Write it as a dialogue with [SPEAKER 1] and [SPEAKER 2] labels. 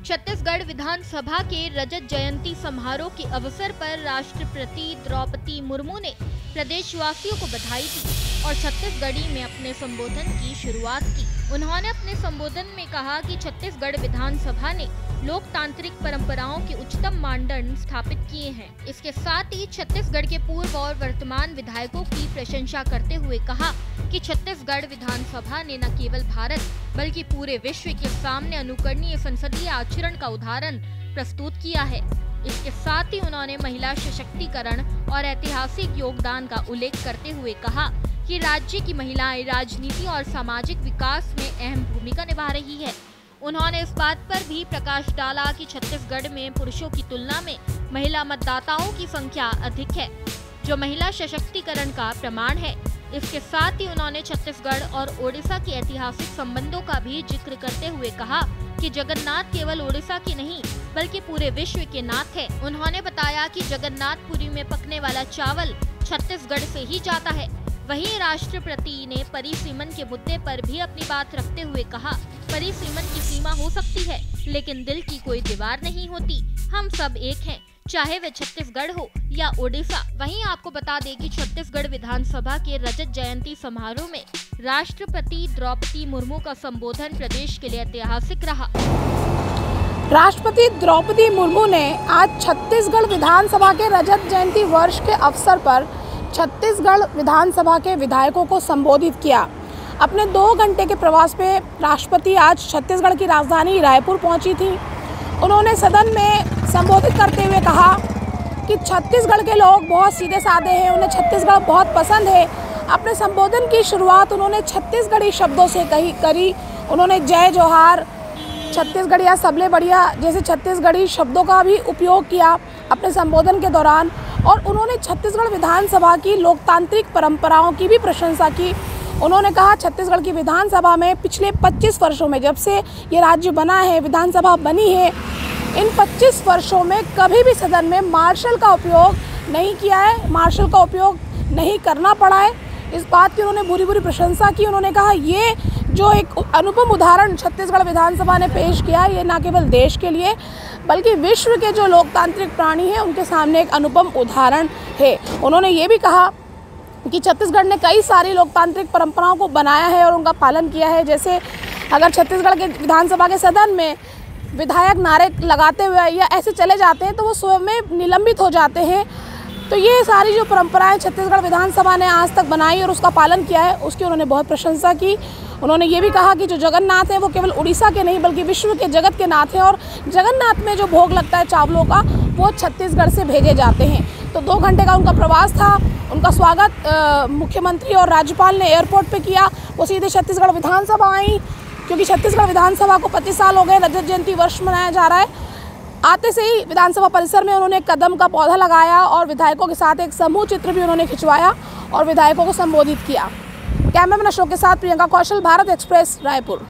[SPEAKER 1] छत्तीसगढ़ विधानसभा के रजत जयंती समारोह के अवसर पर राष्ट्रपति द्रौपदी मुर्मू ने प्रदेशवासियों को बधाई दी और छत्तीसगढ़ी में अपने संबोधन की शुरुआत की। उन्होंने अपने संबोधन में कहा कि छत्तीसगढ़ विधानसभा ने लोकतांत्रिक परंपराओं के उच्चतम मानदंड स्थापित किए हैं। इसके साथ ही छत्तीसगढ़ के पूर्व और वर्तमान विधायकों की प्रशंसा करते हुए कहा कि छत्तीसगढ़ विधानसभा ने न केवल भारत बल्कि पूरे विश्व के सामने अनुकरणीय संसदीय आचरण का उदाहरण प्रस्तुत किया है। इसके साथ ही उन्होंने महिला सशक्तिकरण और ऐतिहासिक योगदान का उल्लेख करते हुए कहा कि राज्य की महिलाएं राजनीति और सामाजिक विकास में अहम भूमिका निभा रही है। उन्होंने इस बात पर भी प्रकाश डाला कि छत्तीसगढ़ में पुरुषों की तुलना में महिला मतदाताओं की संख्या अधिक है, जो महिला सशक्तिकरण का प्रमाण है। इसके साथ ही उन्होंने छत्तीसगढ़ और ओडिशा के ऐतिहासिक संबंधों का भी जिक्र करते हुए कहा कि जगन्नाथ केवल ओडिशा के नहीं बल्कि पूरे विश्व के नाथ है। उन्होंने बताया कि जगन्नाथपुरी में पकने वाला चावल छत्तीसगढ़ से ही जाता है। वहीं राष्ट्रपति ने परिसीमन के मुद्दे पर भी अपनी बात रखते हुए कहा, परिसीमन की सीमा हो सकती है लेकिन दिल की कोई दीवार नहीं होती। हम सब एक हैं, चाहे वे छत्तीसगढ़ हो या ओडिशा। वहीं आपको बता दें कि छत्तीसगढ़ विधानसभा के रजत जयंती समारोह में राष्ट्रपति द्रौपदी मुर्मू का संबोधन प्रदेश के लिए ऐतिहासिक रहा।
[SPEAKER 2] राष्ट्रपति द्रौपदी मुर्मू ने आज छत्तीसगढ़ विधानसभा के रजत जयंती वर्ष के अवसर पर छत्तीसगढ़ विधानसभा के विधायकों को संबोधित किया। अपने 2 घंटे के प्रवास पे राष्ट्रपति आज छत्तीसगढ़ की राजधानी रायपुर पहुंची थी। उन्होंने सदन में संबोधित करते हुए कहा कि छत्तीसगढ़ के लोग बहुत सीधे साधे हैं, उन्हें छत्तीसगढ़ बहुत पसंद है। अपने संबोधन की शुरुआत उन्होंने छत्तीसगढ़ी शब्दों से करी। उन्होंने जय जोहार, छत्तीसगढ़िया सबले बढ़िया जैसे छत्तीसगढ़ी शब्दों का भी उपयोग किया अपने संबोधन के दौरान। और उन्होंने छत्तीसगढ़ विधानसभा की लोकतांत्रिक परंपराओं की भी प्रशंसा की। उन्होंने कहा छत्तीसगढ़ की विधानसभा में पिछले 25 वर्षों में, जब से ये राज्य बना है, विधानसभा बनी है, इन 25 वर्षों में कभी भी सदन में मार्शल का उपयोग नहीं किया है, मार्शल का उपयोग नहीं करना पड़ा है। इस बात की उन्होंने बुरी प्रशंसा की। उन्होंने कहा ये जो एक अनुपम उदाहरण छत्तीसगढ़ विधानसभा ने पेश किया, ये न केवल देश के लिए बल्कि विश्व के जो लोकतांत्रिक प्राणी हैं उनके सामने एक अनुपम उदाहरण है। उन्होंने ये भी कहा कि छत्तीसगढ़ ने कई सारी लोकतांत्रिक परंपराओं को बनाया है और उनका पालन किया है। जैसे अगर छत्तीसगढ़ के विधानसभा के सदन में विधायक नारे लगाते हुए या ऐसे चले जाते हैं तो वो स्वयं में निलंबित हो जाते हैं। तो ये सारी जो परंपराएं छत्तीसगढ़ विधानसभा ने आज तक बनाई और उसका पालन किया है, उसकी उन्होंने बहुत प्रशंसा की। उन्होंने ये भी कहा कि जो जगन्नाथ है वो केवल उड़ीसा के नहीं बल्कि विश्व के जगत के नाथ हैं और जगन्नाथ में जो भोग लगता है चावलों का, वो छत्तीसगढ़ से भेजे जाते हैं। तो 2 घंटे का उनका प्रवास था। उनका स्वागत मुख्यमंत्री और राज्यपाल ने एयरपोर्ट पे किया। वो सीधे छत्तीसगढ़ विधानसभा आई, क्योंकि छत्तीसगढ़ विधानसभा को 25 साल हो गए, रजत जयंती वर्ष मनाया जा रहा है। आते से ही विधानसभा परिसर में उन्होंने कदम का पौधा लगाया और विधायकों के साथ एक समूह चित्र भी उन्होंने खिंचवाया और विधायकों को संबोधित किया। कैमरामैन अशोक के साथ प्रियंका कौशल, भारत एक्सप्रेस, रायपुर।